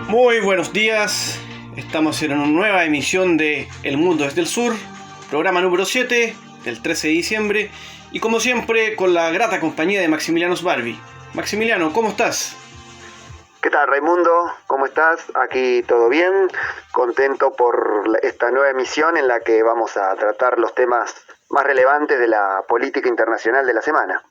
Muy buenos días, estamos en una nueva emisión de El Mundo desde el Sur, programa número 7 del 13 de diciembre y como siempre con la grata compañía de Maximiliano Sbarbi. Maximiliano, ¿cómo estás? ¿Qué tal, Raimundo? ¿Cómo estás? Aquí todo bien, contento por esta nueva emisión en la que vamos a tratar los temas más relevantes de la política internacional de la semana.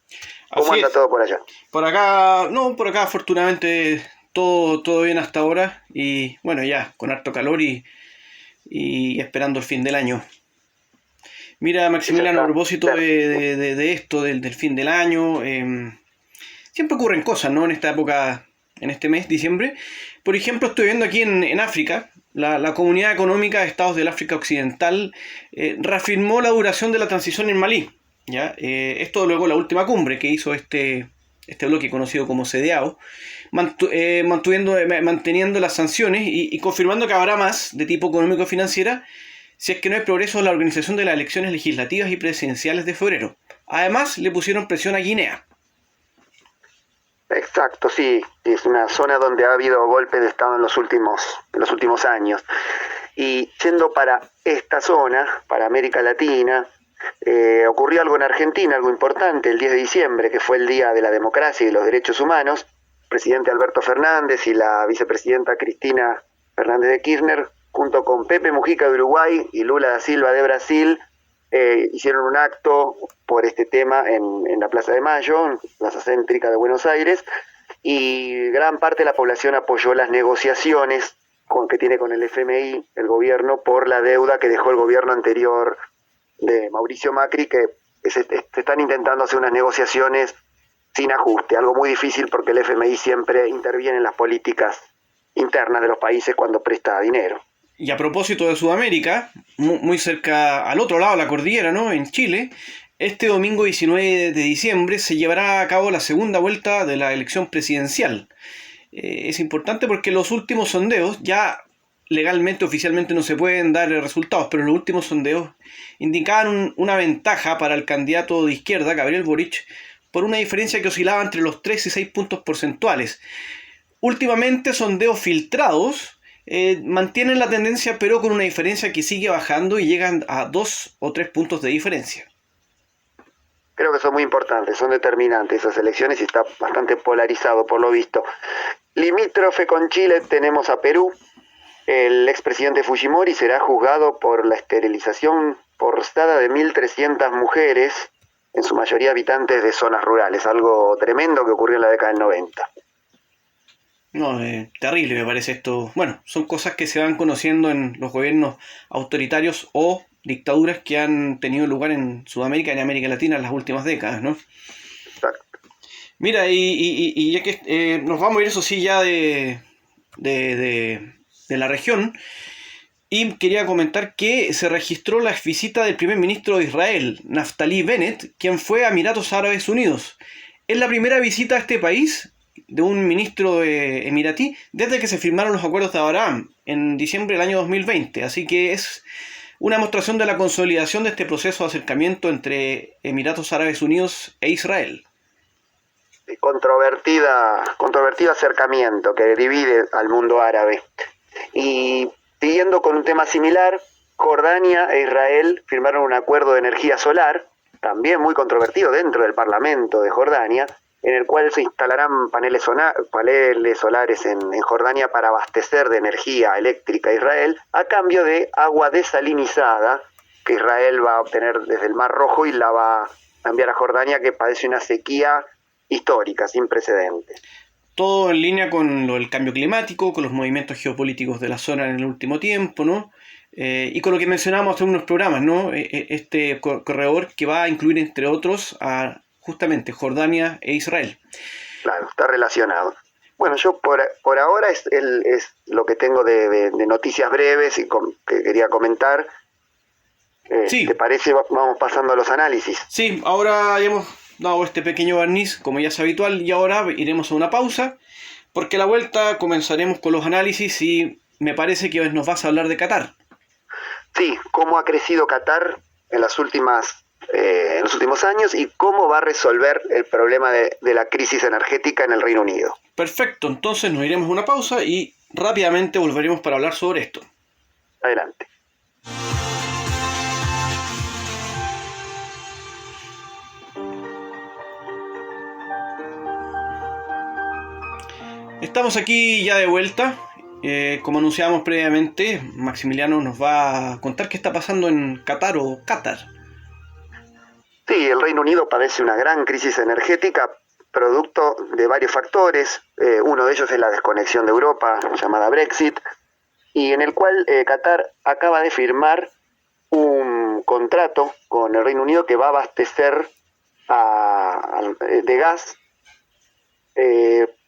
¿Cómo anda todo por allá? Por acá afortunadamente todo bien hasta ahora y bueno, ya con harto calor y esperando el fin del año. Mira, Maximiliano, a propósito de esto, del fin del año, siempre ocurren cosas, ¿no? En esta época, en este mes, diciembre. Por ejemplo, estoy viendo aquí en África, la Comunidad Económica de Estados del África Occidental reafirmó la duración de la transición en Malí. ¿Ya? Esto luego la última cumbre que hizo este bloque conocido como CEDEAO, manteniendo las sanciones y confirmando que habrá más de tipo económico-financiera si es que no hay progreso en la organización de las elecciones legislativas y presidenciales de febrero. Además, le pusieron presión a Guinea. Exacto, sí, es una zona donde ha habido golpes de Estado en los últimos años. Y yendo para esta zona, para América Latina, ocurrió algo en Argentina, algo importante, el 10 de diciembre, que fue el Día de la Democracia y los Derechos Humanos. El presidente Alberto Fernández y la vicepresidenta Cristina Fernández de Kirchner, junto con Pepe Mujica de Uruguay y Lula da Silva de Brasil, hicieron un acto por este tema en la Plaza de Mayo, plaza céntrica de Buenos Aires, y gran parte de la población apoyó las negociaciones que tiene con el FMI, el gobierno, por la deuda que dejó el gobierno anterior de Mauricio Macri, que se están intentando hacer unas negociaciones sin ajuste, algo muy difícil porque el FMI siempre interviene en las políticas internas de los países cuando presta dinero. Y a propósito de Sudamérica, muy cerca al otro lado de la cordillera, ¿no? En Chile, este domingo 19 de diciembre se llevará a cabo la segunda vuelta de la elección presidencial. Es importante porque los últimos sondeos, ya legalmente, oficialmente no se pueden dar resultados, pero los últimos sondeos indicaban una ventaja para el candidato de izquierda, Gabriel Boric, por una diferencia que oscilaba entre los 3 y 6 puntos porcentuales. Últimamente, sondeos filtrados mantienen la tendencia, pero con una diferencia que sigue bajando y llegan a 2 o 3 puntos de diferencia. Creo que son muy importantes, son determinantes esas elecciones y está bastante polarizado por lo visto. Limítrofe con Chile tenemos a Perú. El expresidente Fujimori será juzgado por la esterilización forzada de 1.300 mujeres, en su mayoría habitantes de zonas rurales, algo tremendo que ocurrió en la década del 90. No, terrible me parece esto. Bueno, son cosas que se van conociendo en los gobiernos autoritarios o dictaduras que han tenido lugar en Sudamérica y en América Latina en las últimas décadas, ¿no? Exacto. Mira, y ya que nos vamos a ir, eso sí, ya de la región, y quería comentar que se registró la visita del primer ministro de Israel, Naftali Bennett, quien fue a Emiratos Árabes Unidos. Es la primera visita a este país de un ministro emiratí desde que se firmaron los acuerdos de Abraham en diciembre del año 2020, así que es una demostración de la consolidación de este proceso de acercamiento entre Emiratos Árabes Unidos e Israel. Controvertido acercamiento que divide al mundo árabe. Y siguiendo con un tema similar, Jordania e Israel firmaron un acuerdo de energía solar, también muy controvertido dentro del Parlamento de Jordania, en el cual se instalarán paneles solares en Jordania para abastecer de energía eléctrica a Israel, a cambio de agua desalinizada que Israel va a obtener desde el Mar Rojo y la va a enviar a Jordania, que padece una sequía histórica, sin precedentes. Todo en línea con el cambio climático, con los movimientos geopolíticos de la zona en el último tiempo, ¿no? Y con lo que mencionamos en unos programas, ¿no? Este corredor que va a incluir, entre otros, a justamente Jordania e Israel. Claro, está relacionado. Bueno, yo por ahora es lo que tengo de noticias breves y que quería comentar. Sí. ¿Te parece? Vamos pasando a los análisis. Sí, ahora ya hemos dado este pequeño barniz, como ya es habitual, y ahora iremos a una pausa, porque a la vuelta comenzaremos con los análisis y me parece que nos vas a hablar de Qatar. Sí, cómo ha crecido Qatar en los últimos años y cómo va a resolver el problema de la crisis energética en el Reino Unido. Perfecto, entonces nos iremos a una pausa y Rápidamente volveremos para hablar sobre esto. Adelante. Estamos aquí ya de vuelta. Como anunciábamos previamente, Maximiliano nos va a contar qué está pasando en Qatar o Qatar. Sí, el Reino Unido padece una gran crisis energética producto de varios factores. Uno de ellos es la desconexión de Europa, llamada Brexit, y en el cual Qatar acaba de firmar un contrato con el Reino Unido que va a abastecer de gas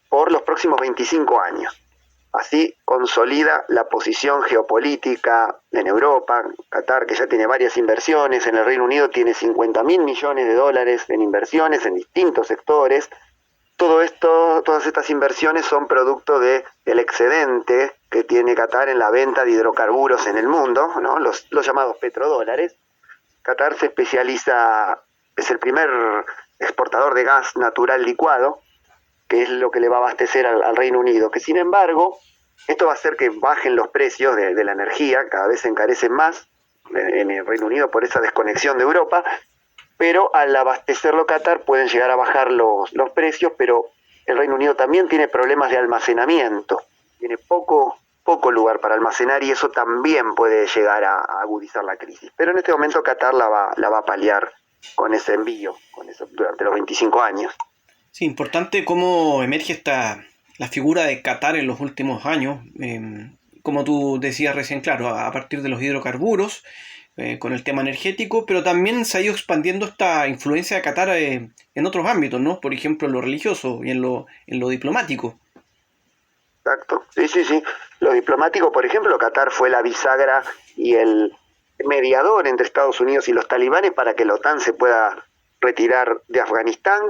por los próximos 25 años. Así consolida la posición geopolítica en Europa. Qatar, que ya tiene varias inversiones, en el Reino Unido tiene 50.000 millones de dólares en inversiones en distintos sectores. Todo esto, todas estas inversiones son producto del excedente que tiene Qatar en la venta de hidrocarburos en el mundo, ¿no? Los llamados petrodólares. Qatar se especializa, es el primer exportador de gas natural licuado, que es lo que le va a abastecer al Reino Unido, que sin embargo, esto va a hacer que bajen los precios de la energía, cada vez se encarecen más en el Reino Unido por esa desconexión de Europa, pero al abastecerlo Qatar pueden llegar a bajar los precios, pero el Reino Unido también tiene problemas de almacenamiento, tiene poco lugar para almacenar y eso también puede llegar a agudizar la crisis. Pero en este momento Qatar la va a paliar con ese envío, durante los 25 años. Sí, importante cómo emerge la figura de Qatar en los últimos años. Como tú decías recién, claro, a partir de los hidrocarburos, con el tema energético, pero también se ha ido expandiendo esta influencia de Qatar en otros ámbitos, ¿no? Por ejemplo, en lo religioso y en lo diplomático. Exacto, sí. Lo diplomático, por ejemplo, Qatar fue la bisagra y el mediador entre Estados Unidos y los talibanes para que la OTAN se pueda retirar de Afganistán.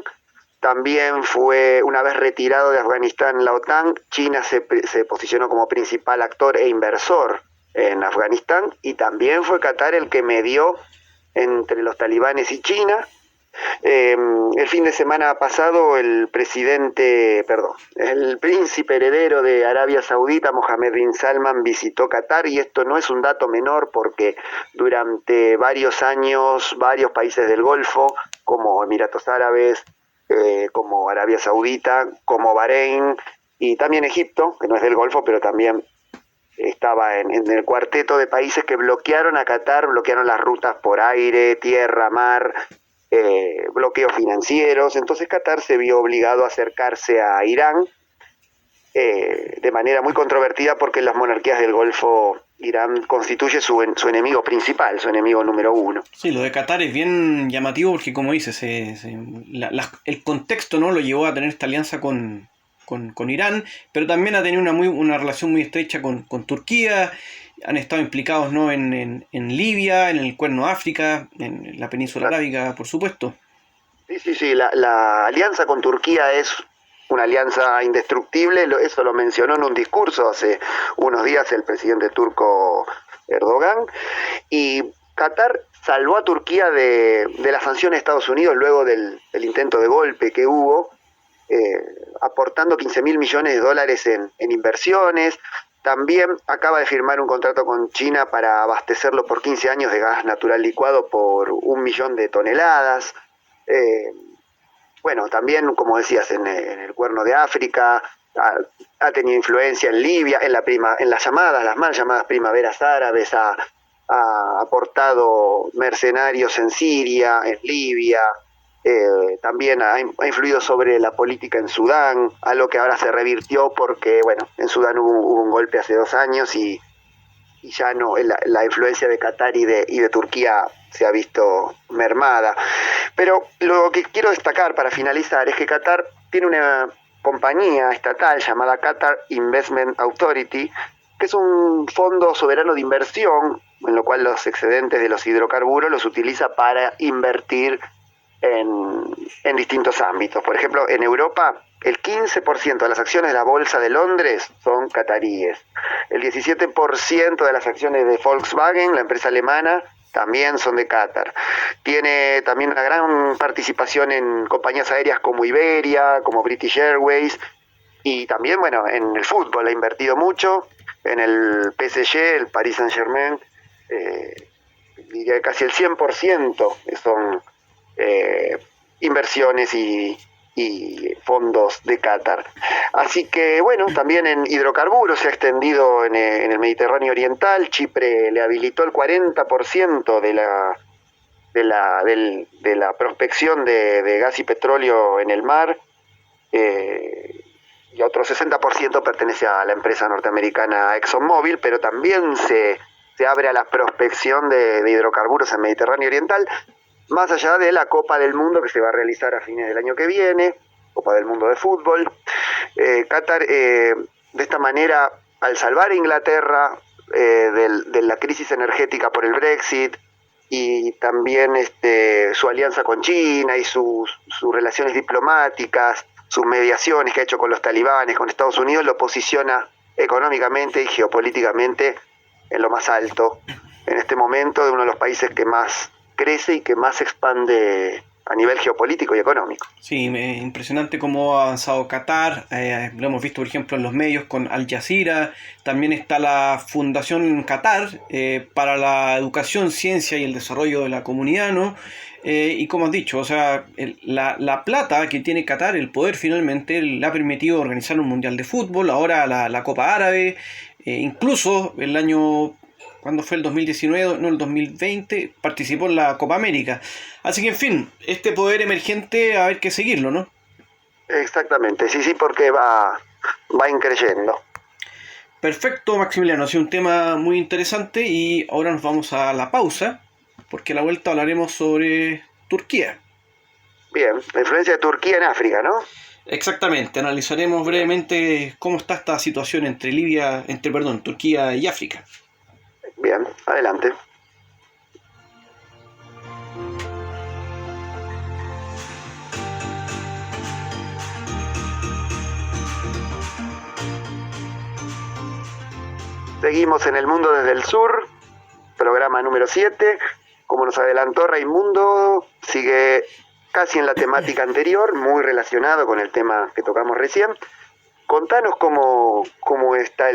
También fue, una vez retirado de Afganistán la OTAN, China se posicionó como principal actor e inversor en Afganistán, y también fue Qatar el que medió entre los talibanes y China. El fin de semana pasado el príncipe heredero de Arabia Saudita, Mohammed bin Salman, visitó Qatar, y esto no es un dato menor porque durante varios años varios países del Golfo, como Emiratos Árabes, como Arabia Saudita, como Bahrein y también Egipto, que no es del Golfo, pero también estaba en el cuarteto de países que bloquearon a Qatar, bloquearon las rutas por aire, tierra, mar, bloqueos financieros. Entonces Qatar se vio obligado a acercarse a Irán de manera muy controvertida, porque en las monarquías del Golfo Irán constituye su enemigo principal, su enemigo número uno. Sí, lo de Qatar es bien llamativo porque, como dices, el contexto, ¿no?, lo llevó a tener esta alianza con Irán, pero también ha tenido una relación muy estrecha con Turquía. Han estado implicados, ¿no?, en Libia, en el Cuerno de África, en la península arábiga, por supuesto. Sí, la alianza con Turquía es una alianza indestructible, eso lo mencionó en un discurso hace unos días el presidente turco Erdogan, y Qatar salvó a Turquía de las sanciones de Estados Unidos luego del intento de golpe que hubo, aportando 15.000 millones de dólares en inversiones. También acaba de firmar un contrato con China para abastecerlo por 15 años de gas natural licuado por 1 millón de toneladas. Bueno, también, como decías, en el Cuerno de África, ha tenido influencia en Libia, en las mal llamadas primaveras árabes, ha aportado mercenarios en Siria, en Libia, también ha influido sobre la política en Sudán, algo que ahora se revirtió porque, bueno, en Sudán hubo un golpe hace 2 años y ya no, la influencia de Qatar y de Turquía se ha visto mermada. Pero lo que quiero destacar para finalizar es que Qatar tiene una compañía estatal llamada Qatar Investment Authority, que es un fondo soberano de inversión, en lo cual los excedentes de los hidrocarburos los utiliza para invertir en distintos ámbitos. Por ejemplo, en Europa, el 15% de las acciones de la Bolsa de Londres son cataríes. El 17% de las acciones de Volkswagen, la empresa alemana, también son de Qatar. Tiene también una gran participación en compañías aéreas como Iberia, como British Airways. Y también, bueno, en el fútbol ha invertido mucho, en el PSG, el Paris Saint-Germain, diría que casi el 100% son eh, inversiones y fondos de Qatar. Así que bueno, también en hidrocarburos se ha extendido en el Mediterráneo Oriental. Chipre le habilitó el 40% de la prospección de gas y petróleo en el mar, y otro 60% pertenece a la empresa norteamericana ExxonMobil, pero también se abre a la prospección de hidrocarburos en Mediterráneo Oriental, más allá de la Copa del Mundo que se va a realizar a fines del año que viene, Copa del Mundo de Fútbol. Qatar, de esta manera, al salvar a Inglaterra de la crisis energética por el Brexit, y también su alianza con China y sus relaciones diplomáticas, sus mediaciones que ha hecho con los talibanes, con Estados Unidos, lo posiciona económicamente y geopolíticamente en lo más alto en este momento, de uno de los países que más crece y que más se expande a nivel geopolítico y económico. Sí, impresionante cómo ha avanzado Qatar, lo hemos visto por ejemplo en los medios con Al Jazeera, también está la Fundación Qatar para la educación, ciencia y el desarrollo de la comunidad, ¿no? Y como has dicho, o sea, la plata que tiene Qatar, el poder finalmente, le ha permitido organizar un mundial de fútbol, ahora la Copa Árabe, incluso el año... Cuando fue el 2019, no el 2020, participó en la Copa América. Así que, en fin, este poder emergente, a ver qué seguirlo, ¿no? Exactamente, sí, porque va increyendo. Perfecto, Maximiliano, ha sido un tema muy interesante y ahora nos vamos a la pausa, porque a la vuelta hablaremos sobre Turquía. Bien, la influencia de Turquía en África, ¿no? Exactamente, analizaremos brevemente cómo está esta situación entre Turquía y África. Bien, adelante. Seguimos en El Mundo desde el Sur, programa número 7. Como nos adelantó Raimundo, sigue casi en la temática anterior, muy relacionado con el tema que tocamos recién. Contanos cómo está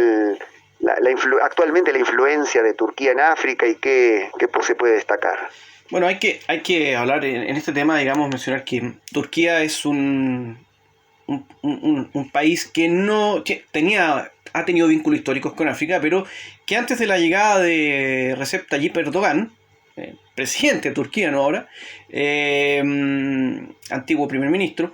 actualmente la influencia de Turquía en África y qué se puede destacar. Bueno, hay que hablar en este tema, digamos, mencionar que Turquía es un país que no ha tenido vínculos históricos con África, pero que antes de la llegada de Recep Tayyip Erdogan, presidente de Turquía, no ahora, antiguo primer ministro,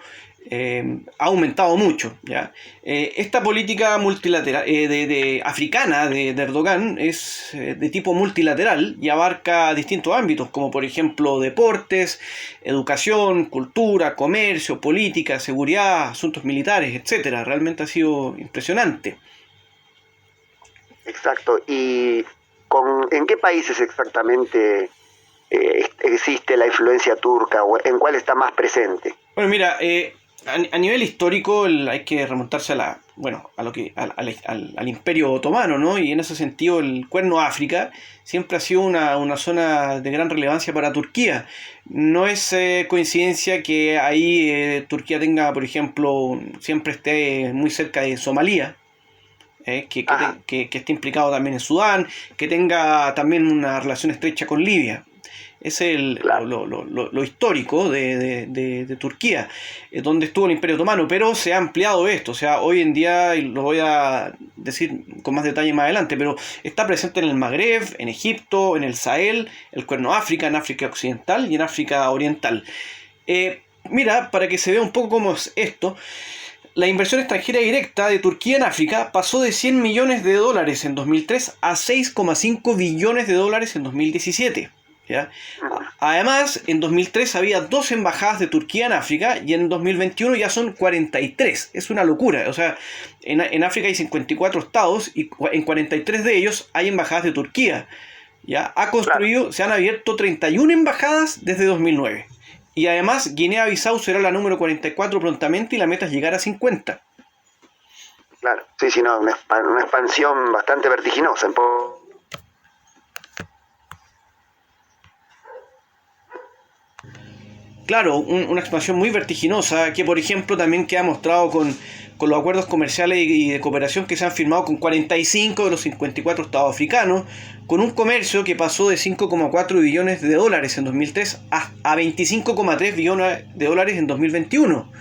ha aumentado mucho, ¿ya? Esta política multilateral de africana de Erdogan es de tipo multilateral y abarca distintos ámbitos, como por ejemplo deportes, educación, cultura, comercio, política, seguridad, asuntos militares, etcétera. Realmente ha sido impresionante. Exacto. ¿Y en qué países exactamente existe la influencia turca, o en cuál está más presente? Bueno, mira, a nivel histórico hay que remontarse al Imperio Otomano, ¿no? Y en ese sentido el Cuerno África siempre ha sido una zona de gran relevancia para Turquía. No es coincidencia que ahí Turquía tenga, por ejemplo, siempre esté muy cerca de Somalia. Que esté implicado también en Sudán, que tenga también una relación estrecha con Libia. Es lo histórico de Turquía, donde estuvo el Imperio Otomano, pero se ha ampliado esto. O sea, hoy en día, y lo voy a decir con más detalle más adelante, pero está presente en el Magreb, en Egipto, en el Sahel, el Cuerno África, en África Occidental y en África Oriental. Mira, para que se vea un poco cómo es esto, la inversión extranjera directa de Turquía en África pasó de $100 millones en 2003 a $6,5 billones en 2017. ¿Ya? Además, en 2003 había 2 embajadas de Turquía en África y en 2021 ya son 43. Es una locura. O sea, en África hay 54 estados y en 43 de ellos hay embajadas de Turquía. ¿Ya? Se han abierto 31 embajadas desde 2009. Y además, Guinea-Bissau será la número 44 prontamente y la meta es llegar a 50. Claro, sí, no, una expansión bastante vertiginosa. Claro, una expansión muy vertiginosa que, por ejemplo, también queda mostrado con con los acuerdos comerciales y de cooperación que se han firmado con 45 de los 54 estados africanos, con un comercio que pasó de 5,4 billones de dólares en 2003 a 25,3 billones de dólares en 2021.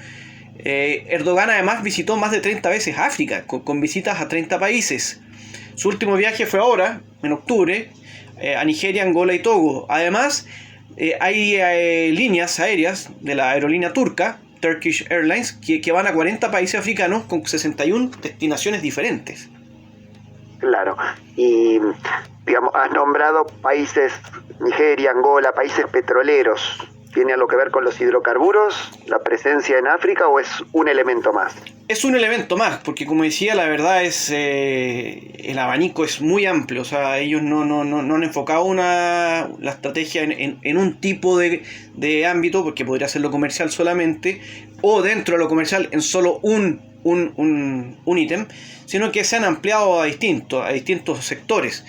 Erdogan además visitó más de 30 veces África, con visitas a 30 países. Su último viaje fue ahora, en octubre, a Nigeria, Angola y Togo. Además, hay líneas aéreas de la aerolínea turca, Turkish Airlines, que van a 40 países africanos con 61 destinaciones diferentes. Claro, y digamos, has nombrado países, Nigeria, Angola, países petroleros. ¿Tiene algo que ver con los hidrocarburos, la presencia en África, o es un elemento más? Es un elemento más, porque como decía, la verdad es el abanico es muy amplio. O sea, ellos no han enfocado la estrategia en un tipo de ámbito, porque podría ser lo comercial solamente, o dentro de lo comercial en solo un ítem, sino que se han ampliado a distintos sectores.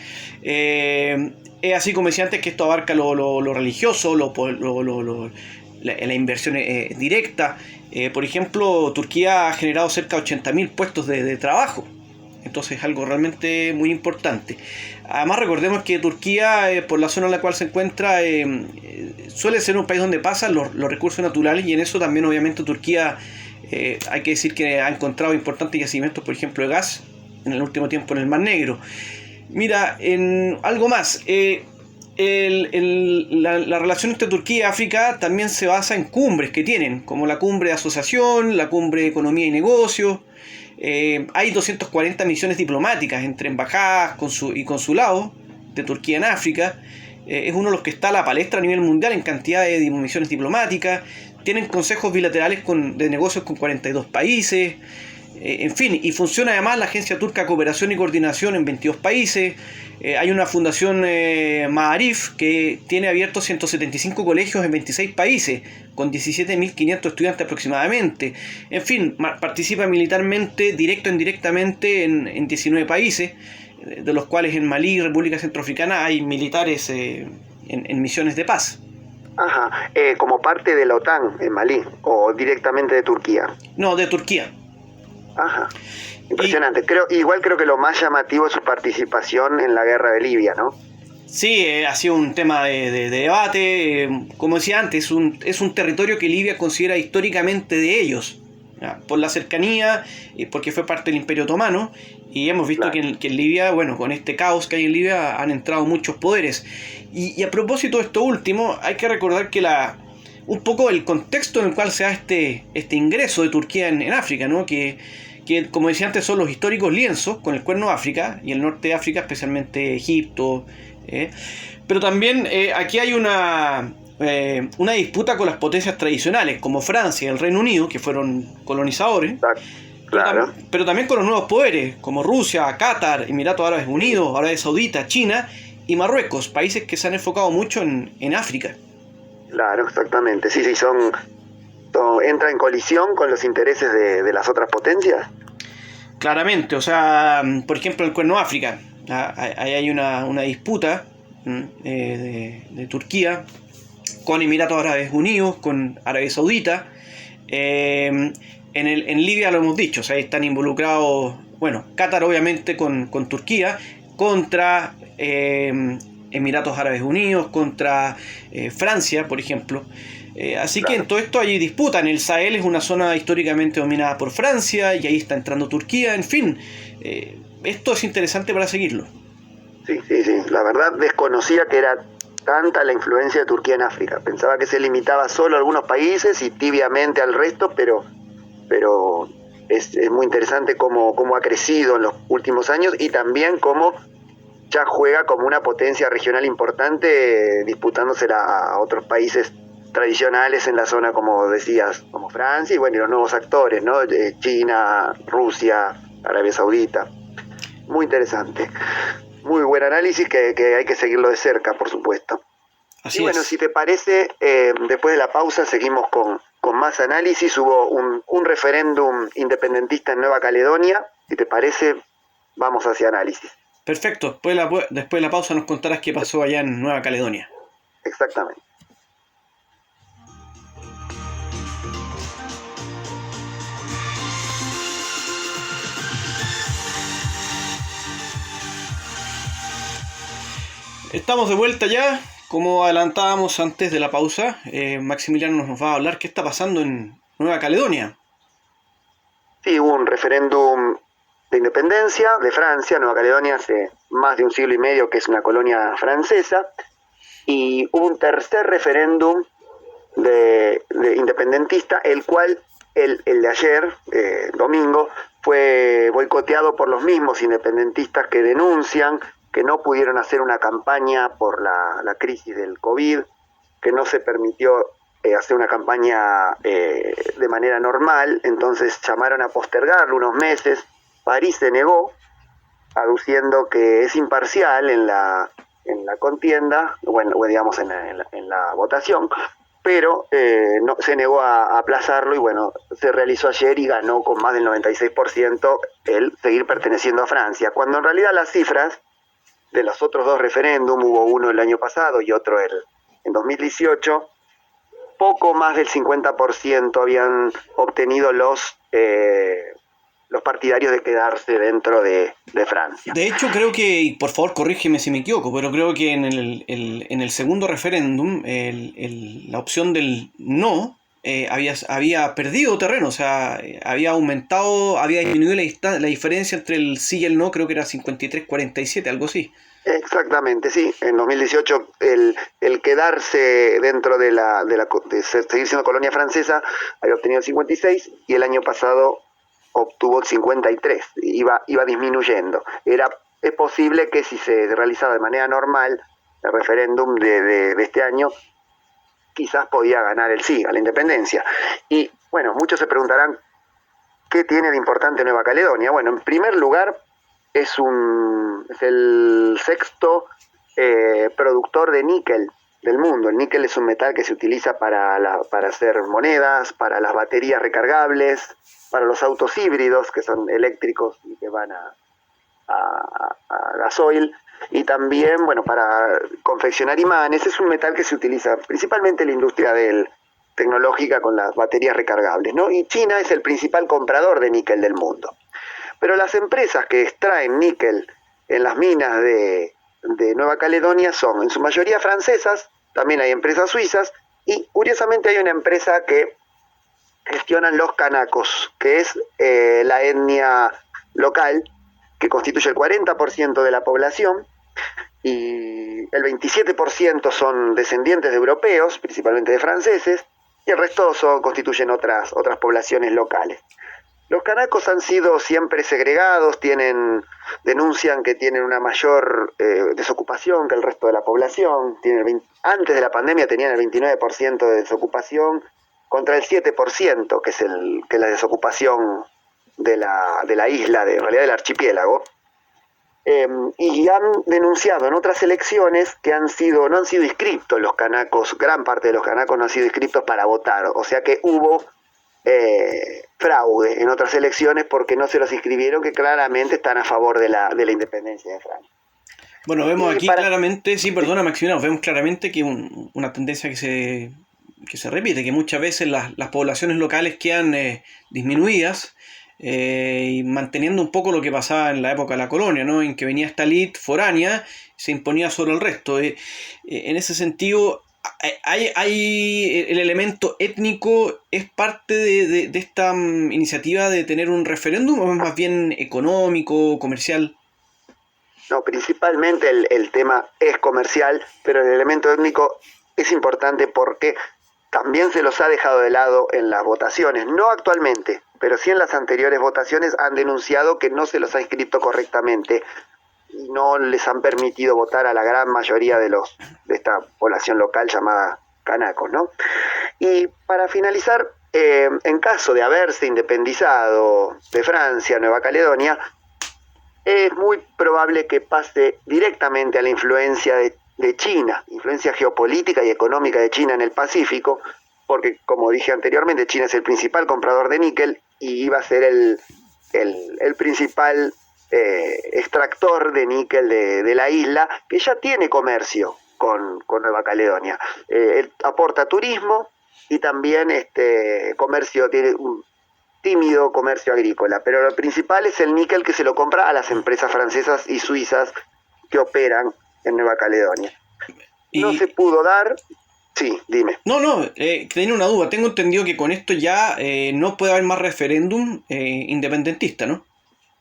Es así como decía antes, que esto abarca lo religioso, la inversión directa. Por ejemplo, Turquía ha generado cerca de 80.000 puestos de trabajo. Entonces es algo realmente muy importante. Además, recordemos que Turquía, por la zona en la cual se encuentra, suele ser un país donde pasan los recursos naturales, y en eso también obviamente Turquía, hay que decir que ha encontrado importantes yacimientos, por ejemplo, de gas en el último tiempo en el Mar Negro. Mira, en algo más, la relación entre Turquía y África también se basa en cumbres que tienen, como la cumbre de asociación, la cumbre de economía y negocios. Hay 240 misiones diplomáticas entre embajadas y consulados de Turquía en África. Es uno de los que está a la palestra a nivel mundial en cantidad de misiones diplomáticas. Tienen consejos bilaterales de negocios con 42 países. En fin, y funciona además la Agencia Turca de Cooperación y Coordinación en 22 países. Hay una fundación Maarif que tiene abiertos 175 colegios en 26 países, con 17.500 estudiantes aproximadamente. En fin, participa militarmente, directo e indirectamente, en 19 países, de los cuales en Malí y República Centroafricana hay militares en misiones de paz. Ajá, como parte de la OTAN en Malí, o directamente de Turquía. No, de Turquía. Ajá, impresionante. Igual creo que lo más llamativo es su participación en la guerra de Libia, ¿no? Sí, ha sido un tema de debate. Como decía antes, es un territorio que Libia considera históricamente de ellos, ¿ya? Por la cercanía, porque fue parte del Imperio Otomano, y hemos visto claro que en Libia, bueno, con este caos que hay en Libia, han entrado muchos poderes. Y a propósito de esto último, hay que recordar que un poco el contexto en el cual se da este ingreso de Turquía en África, ¿no? Que como decía antes, son los históricos lienzos con el Cuerno de África y el norte de África, especialmente Egipto. Pero también aquí hay una disputa con las potencias tradicionales, como Francia y el Reino Unido, que fueron colonizadores. Claro. Pero también con los nuevos poderes, como Rusia, Qatar, Emiratos Árabes Unidos, Arabia Saudita, China y Marruecos, países que se han enfocado mucho en África. Claro, exactamente. Sí, entra en colisión con los intereses de las otras potencias. Claramente, o sea, por ejemplo, el Cuerno de África, ahí hay una disputa de Turquía con Emiratos Árabes Unidos, con Arabia Saudita. En Libia lo hemos dicho, o sea, están involucrados, bueno, Qatar obviamente con Turquía, contra Emiratos Árabes Unidos, contra Francia, por ejemplo. Así claro que en todo esto hay disputa. En el Sahel es una zona históricamente dominada por Francia, y ahí está entrando Turquía. En fin, esto es interesante para seguirlo. Sí. La verdad desconocía que era tanta la influencia de Turquía en África. Pensaba que se limitaba solo a algunos países y tibiamente al resto, pero es muy interesante cómo ha crecido en los últimos años, y también cómo ya juega como una potencia regional importante, disputándosela a otros países tradicionales en la zona, como decías, como Francia, y bueno, y los nuevos actores, ¿no? China, Rusia, Arabia Saudita. Muy interesante. Muy buen análisis que hay que seguirlo de cerca, por supuesto. Así y bueno, es. Si te parece, después de la pausa seguimos con más análisis. Hubo un referéndum independentista en Nueva Caledonia. Si te parece, vamos hacia análisis. Perfecto. Después de la pausa nos contarás qué pasó allá en Nueva Caledonia. Exactamente. Estamos de vuelta ya, como adelantábamos antes de la pausa. Maximiliano nos va a hablar qué está pasando en Nueva Caledonia. Sí, hubo un referéndum de independencia de Francia. Nueva Caledonia hace más de un siglo y medio que es una colonia francesa, y hubo un tercer referéndum de independentista, el cual el de ayer, domingo, fue boicoteado por los mismos independentistas que denuncian que no pudieron hacer una campaña por la crisis del COVID, que no se permitió hacer una campaña de manera normal. Entonces llamaron a postergarlo unos meses. París se negó, aduciendo que es imparcial en la contienda, bueno, digamos en la votación, pero no, se negó a aplazarlo, y bueno, se realizó ayer y ganó con más del 96% el seguir perteneciendo a Francia, cuando en realidad las cifras de los otros dos referéndums, hubo uno el año pasado y otro en 2018, poco más del 50% habían obtenido los partidarios de quedarse dentro de Francia. De hecho, creo que, y por favor corrígeme si me equivoco, pero creo que en el segundo referéndum la opción del no había perdido terreno, o sea, había aumentado, había disminuido la diferencia entre el sí y el no, creo que era 53-47, algo así. Exactamente, sí. En 2018 el quedarse dentro de seguir siendo colonia francesa había obtenido el 56, y el año pasado obtuvo el 53, iba disminuyendo. Es posible que si se realizaba de manera normal el referéndum de este año, quizás podía ganar el sí a la independencia. Y bueno, muchos se preguntarán, ¿qué tiene de importante Nueva Caledonia? Bueno, en primer lugar, es el sexto productor de níquel del mundo. El níquel es un metal que se utiliza para hacer monedas, para las baterías recargables, para los autos híbridos que son eléctricos y que van a gasoil, y también, bueno, para confeccionar imanes. Es un metal que se utiliza principalmente en la industria tecnológica con las baterías recargables, ¿no? Y China es el principal comprador de níquel del mundo. Pero las empresas que extraen níquel en las minas de Nueva Caledonia son en su mayoría francesas, también hay empresas suizas, y curiosamente hay una empresa que gestionan los kanakos, que es la etnia local, que constituye el 40% de la población, y el 27% son descendientes de europeos, principalmente de franceses, y el resto constituyen otras poblaciones locales. Los kanakos han sido siempre segregados, denuncian que tienen una mayor desocupación que el resto de la población. Antes de la pandemia tenían el 29% de desocupación contra el 7%, que es la desocupación de la isla, en realidad del archipiélago. Y han denunciado en otras elecciones que no han sido inscriptos los kanakos, gran parte de los kanakos no han sido inscriptos para votar, o sea que hubo fraude en otras elecciones porque no se los inscribieron, que claramente están a favor de la independencia de Francia. Bueno, vemos aquí claramente, sí, perdona Maximiliano, vemos claramente que una tendencia que se repite, que muchas veces las poblaciones locales quedan disminuidas, y manteniendo un poco lo que pasaba en la época de la colonia, ¿no? En que venía esta élite foránea, se imponía sobre el resto. En ese sentido, hay el elemento étnico, ¿es parte de esta iniciativa de tener un referéndum o es más bien económico, comercial? No, principalmente el tema es comercial, pero el elemento étnico es importante porque también se los ha dejado de lado en las votaciones, no actualmente, pero sí en las anteriores votaciones han denunciado que no se los ha inscrito correctamente y no les han permitido votar a la gran mayoría de esta población local llamada kanakos, ¿no? Y para finalizar, en caso de haberse independizado de Francia, Nueva Caledonia, es muy probable que pase directamente a la influencia de China, influencia geopolítica y económica de China en el Pacífico, porque como dije anteriormente, China es el principal comprador de níquel y iba a ser el principal extractor de níquel de la isla, que ya tiene comercio con Nueva Caledonia. Aporta turismo y también comercio, tiene un tímido comercio agrícola, pero lo principal es el níquel que se lo compra a las empresas francesas y suizas que operan en Nueva Caledonia. No Y se pudo dar. Sí, dime. tenía una duda. Tengo entendido que con esto ya no puede haber más referéndum independentista, ¿no?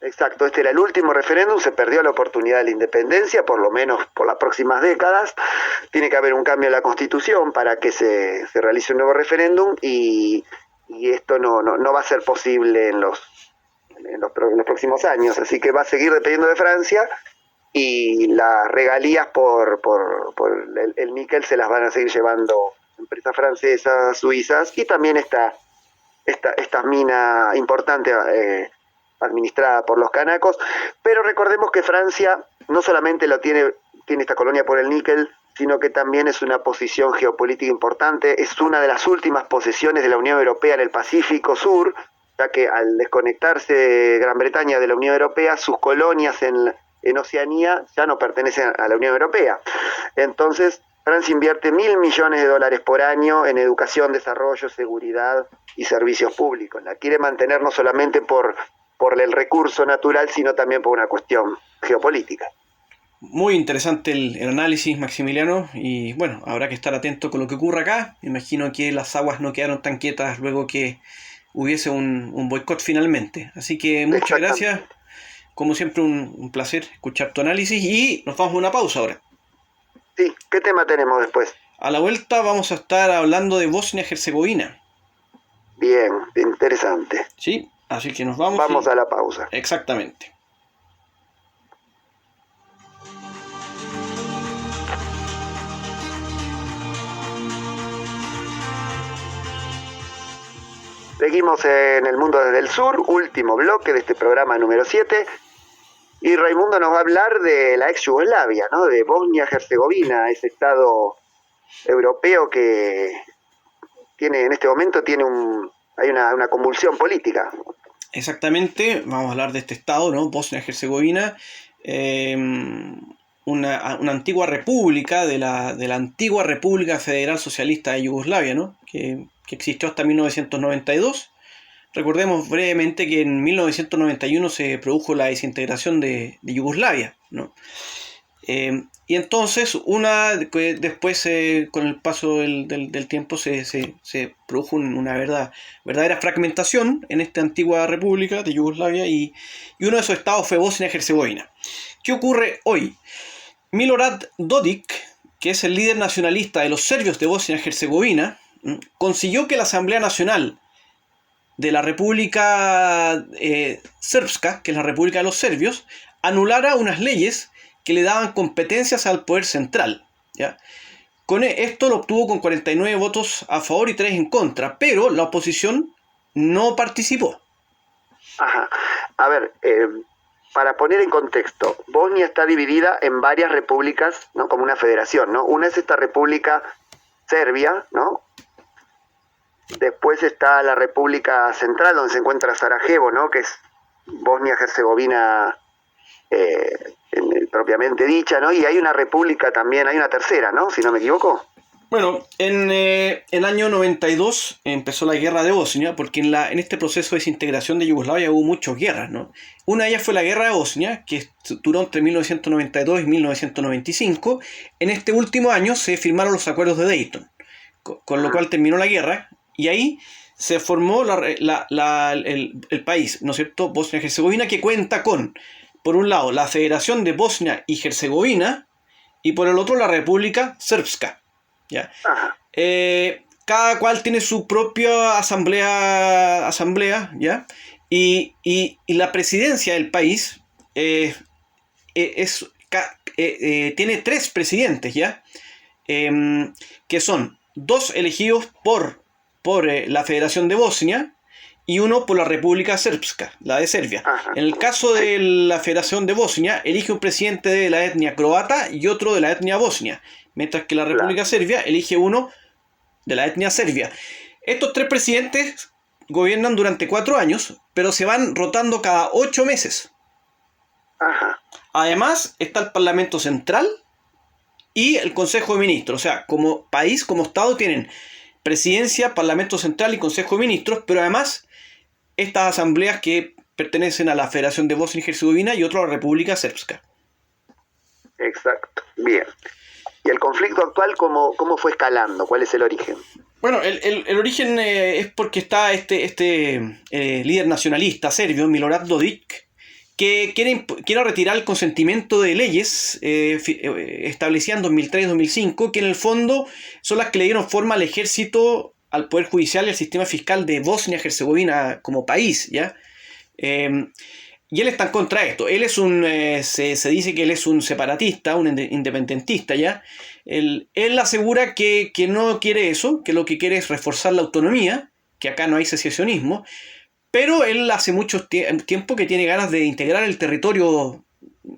Exacto, este era el último referéndum, se perdió la oportunidad de la independencia, por lo menos por las próximas décadas. Tiene que haber un cambio en la Constitución para que se realice un nuevo referéndum y esto no va a ser posible en los próximos años, así que va a seguir dependiendo de Francia y las regalías por el níquel se las van a seguir llevando empresas francesas, suizas y también esta mina importante administrada por los canacos, pero recordemos que Francia no solamente tiene esta colonia por el níquel, sino que también es una posición geopolítica importante, es una de las últimas posesiones de la Unión Europea en el Pacífico Sur, ya que al desconectarse Gran Bretaña de la Unión Europea, sus colonias en Oceanía ya no pertenecen a la Unión Europea. Entonces, Francia invierte $1.000 millones por año en educación, desarrollo, seguridad y servicios públicos. La quiere mantener no solamente por el recurso natural, sino también por una cuestión geopolítica. Muy interesante el análisis, Maximiliano, y bueno, habrá que estar atento con lo que ocurra acá. Me imagino que las aguas no quedaron tan quietas luego que hubiese un boicot finalmente. Así que muchas gracias. Como siempre, un placer escuchar tu análisis y nos vamos a una pausa ahora. Sí, ¿qué tema tenemos después? A la vuelta vamos a estar hablando de Bosnia-Herzegovina. Bien, interesante. Sí, así que nos vamos. Vamos a la pausa. Exactamente. Seguimos en El Mundo desde el Sur, último bloque de este programa número 7. Y Raimundo nos va a hablar de la ex Yugoslavia, ¿no? De Bosnia-Herzegovina, ese estado europeo que en este momento hay una convulsión política. Exactamente, vamos a hablar de este estado, ¿no? Bosnia-Herzegovina, una antigua república de la antigua República Federal Socialista de Yugoslavia, ¿no? Que existió hasta 1992. Recordemos brevemente que en 1991 se produjo la desintegración de Yugoslavia, ¿no? Y entonces, después, con el paso del tiempo, se produjo una verdadera fragmentación en esta antigua república de Yugoslavia y uno de esos estados fue Bosnia-Herzegovina. ¿Qué ocurre hoy? Milorad Dodik, que es el líder nacionalista de los serbios de Bosnia-Herzegovina, consiguió que la Asamblea Nacional de la República Srpska, que es la República de los Serbios, anulara unas leyes que le daban competencias al poder central, ¿ya? Esto lo obtuvo con 49 votos a favor y 3 en contra, pero la oposición no participó. Ajá. A ver, para poner en contexto, Bosnia está dividida en varias repúblicas, ¿no? Como una federación, ¿no? Una es esta República Serbia, ¿no? Después está la República Central, donde se encuentra Sarajevo, ¿no? Que es Bosnia-Herzegovina propiamente dicha, ¿no? Y hay una república también, hay una tercera, ¿no? Si no me equivoco. Bueno, en el año 92 empezó la guerra de Bosnia, porque en este proceso de desintegración de Yugoslavia hubo muchas guerras, ¿no? Una de ellas fue la guerra de Bosnia, que duró entre 1992 y 1995. En este último año se firmaron los acuerdos de Dayton, con lo cual terminó la guerra, y ahí se formó el país, ¿no es cierto? Bosnia-Herzegovina, que cuenta con, por un lado, la Federación de Bosnia y Herzegovina, y por el otro, la República Srpska, ¿ya? Cada cual tiene su propia asamblea, ¿ya? Y la presidencia del país tiene 3 presidentes, ¿ya? Que son 2 elegidos por la Federación de Bosnia y uno por la República Srpska, la de Serbia. En el caso de la Federación de Bosnia, elige un presidente de la etnia croata y otro de la etnia bosnia, mientras que la República Serbia elige uno de la etnia serbia. Estos 3 presidentes gobiernan durante 4 años, pero se van rotando cada 8 meses. Además, está el Parlamento Central y el Consejo de Ministros. O sea, como país, como Estado, tienen presidencia, Parlamento Central y Consejo de Ministros, pero además estas asambleas que pertenecen a la Federación de Bosnia y Herzegovina y otro a la República Srpska. exacto. Bien. ¿Y el conflicto actual cómo fue escalando? ¿Cuál es el origen? Bueno, el origen es porque está líder nacionalista serbio, Milorad Dodik, que quiere retirar el consentimiento de leyes establecidas en 2003-2005, que en el fondo son las que le dieron forma al ejército, al Poder Judicial y al sistema fiscal de Bosnia-Herzegovina como país, ¿ya? Y él está en contra de esto. Él es se dice que él es un separatista, un independentista, ¿ya? Él asegura que no quiere eso, que lo que quiere es reforzar la autonomía, que acá no hay secesionismo, pero él hace mucho tiempo que tiene ganas de integrar el territorio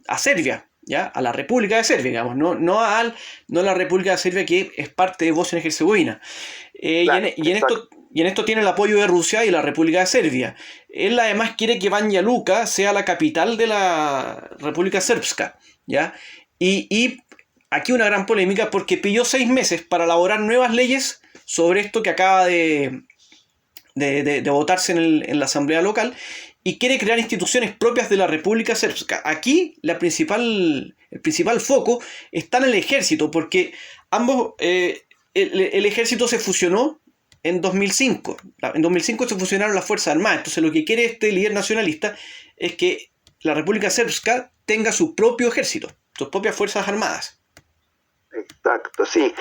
a Serbia, ¿ya? A la República de Serbia, digamos, no a la República de Serbia que es parte de Bosnia y Herzegovina. Claro, Y en esto tiene el apoyo de Rusia y la República de Serbia. Él además quiere que Banja Luka sea la capital de la República Srpska, ¿ya? Y aquí una gran polémica porque pidió 6 meses para elaborar nuevas leyes sobre esto que acaba de votarse en la asamblea local, y quiere crear instituciones propias de la República Srpska. Aquí el principal foco está en el ejército, porque el ejército se fusionó en 2005. En 2005 se fusionaron las Fuerzas Armadas. Entonces lo que quiere este líder nacionalista es que la República Srpska tenga su propio ejército, sus propias Fuerzas Armadas. exacto, sí.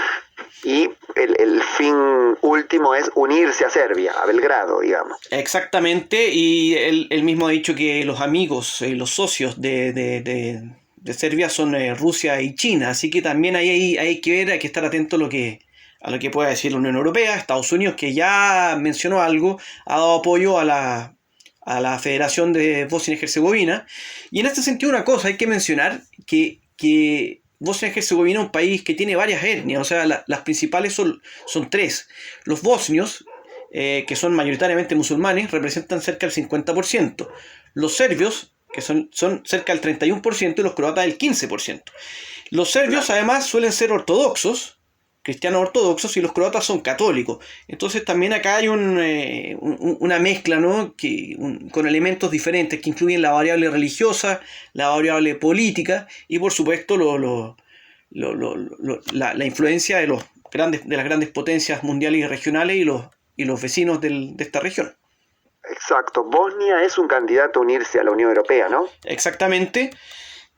Y el fin último es unirse a Serbia, a Belgrado, digamos. Exactamente, y él mismo ha dicho que los amigos, los socios de Serbia son Rusia y China, así que también hay que ver, hay que estar atento a lo que pueda decir la Unión Europea. Estados Unidos, que ya mencionó algo, ha dado apoyo a la Federación de Bosnia y Herzegovina. Y en este sentido una cosa, hay que mencionar que Bosnia y Herzegovina es un país que tiene varias etnias, o sea, las principales son 3. Los bosnios, que son mayoritariamente musulmanes, representan cerca del 50%. Los serbios, que son cerca del 31%, y los croatas del 15%. Los serbios además suelen ser ortodoxos, cristianos ortodoxos, y los croatas son católicos. Entonces también acá hay una mezcla, ¿no? Con elementos diferentes que incluyen la variable religiosa, la variable política y por supuesto la influencia de las grandes potencias mundiales y regionales y los vecinos de esta región. Exacto. Bosnia es un candidato a unirse a la Unión Europea, ¿no? Exactamente.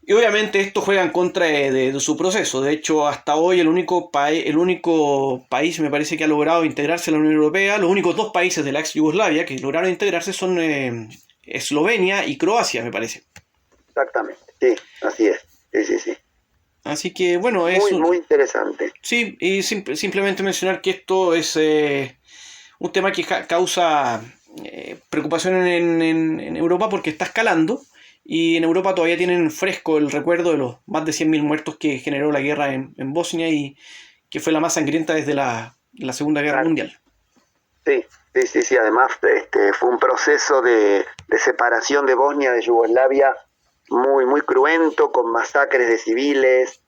Y obviamente esto juega en contra de su proceso. De hecho, hasta hoy el único país, me parece, que ha logrado integrarse a la Unión Europea, los únicos 2 países de la ex Yugoslavia que lograron integrarse son Eslovenia y Croacia, me parece. Exactamente, sí, así es. Sí. Así que, bueno, es muy interesante. Sí, y simplemente mencionar que esto es un tema que causa preocupación en Europa porque está escalando. Y en Europa todavía tienen fresco el recuerdo de los más de 100.000 muertos que generó la guerra en Bosnia, y que fue la más sangrienta desde la Segunda Guerra Mundial. Sí. Además fue un proceso de separación de Bosnia de Yugoslavia muy cruento, con masacres de civiles,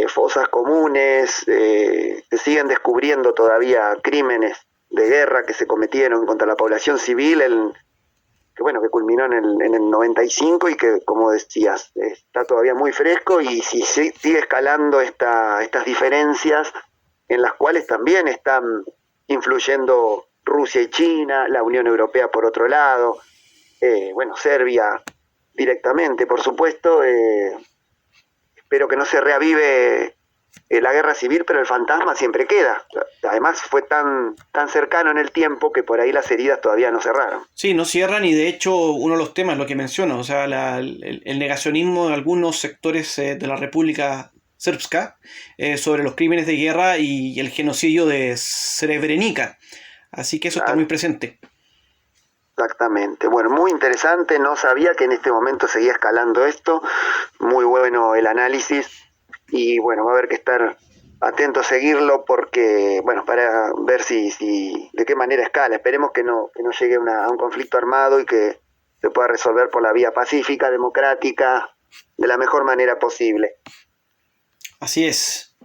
fosas comunes. Se siguen descubriendo todavía crímenes de guerra que se cometieron contra la población civil que culminó en el 95 y que, como decías, está todavía muy fresco, y si sigue escalando estas diferencias en las cuales también están influyendo Rusia y China, la Unión Europea por otro lado, Serbia directamente, por supuesto. Espero que no se reavive la guerra civil, pero el fantasma siempre queda. Además fue tan cercano en el tiempo que por ahí las heridas todavía no cerraron. Sí, no cierran, y de hecho uno de los temas, lo que menciono, o sea, el negacionismo de algunos sectores de la República Srpska sobre los crímenes de guerra y el genocidio de Srebrenica. Así que eso está muy presente. Exactamente. Bueno, muy interesante. No sabía que en este momento seguía escalando esto. Muy bueno el análisis. Y bueno, va a haber que estar atento a seguirlo porque, para ver si de qué manera escala. Esperemos que no llegue a un conflicto armado y que se pueda resolver por la vía pacífica, democrática, de la mejor manera posible. Así es.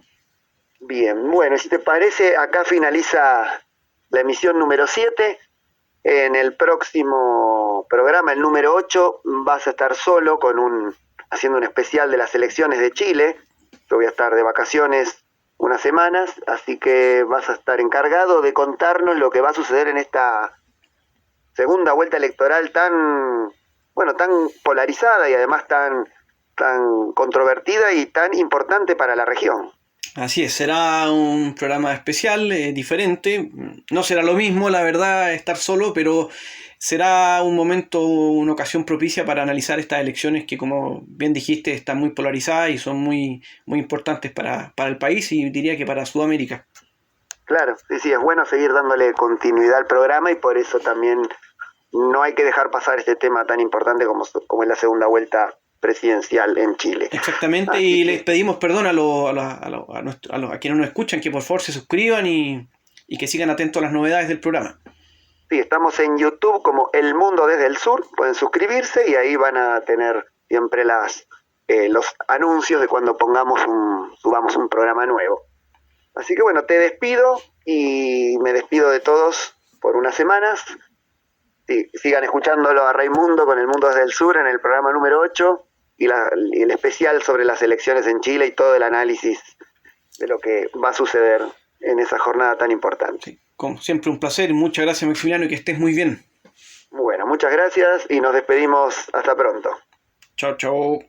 Bien, bueno, si te parece, acá finaliza la emisión número 7. En el próximo programa, el número 8, vas a estar solo con un haciendo un especial de las elecciones de Chile. Yo voy a estar de vacaciones unas semanas, así que vas a estar encargado de contarnos lo que va a suceder en esta segunda vuelta electoral tan polarizada y además tan controvertida y tan importante para la región. Así es, será un programa especial, diferente. No será lo mismo, la verdad, estar solo, pero será un momento, una ocasión propicia para analizar estas elecciones que, como bien dijiste, están muy polarizadas y son muy, muy importantes para el país y diría que para Sudamérica. Claro, sí, es bueno seguir dándole continuidad al programa y por eso también no hay que dejar pasar este tema tan importante como es la segunda vuelta presidencial en Chile. Exactamente, y les pedimos perdón a quienes nos escuchan que por favor se suscriban y que sigan atentos a las novedades del programa. Sí, estamos en YouTube como El Mundo desde el Sur, pueden suscribirse y ahí van a tener siempre los anuncios de cuando subamos un programa nuevo. Así que bueno, te despido y me despido de todos por unas semanas. Sí, sigan escuchándolo a Raimundo con El Mundo desde el Sur en el programa número 8 y el especial sobre las elecciones en Chile y todo el análisis de lo que va a suceder en esa jornada tan importante. Sí, como siempre un placer, muchas gracias Maximiliano y que estés muy bien. Bueno, muchas gracias y nos despedimos hasta pronto. Chao, chao.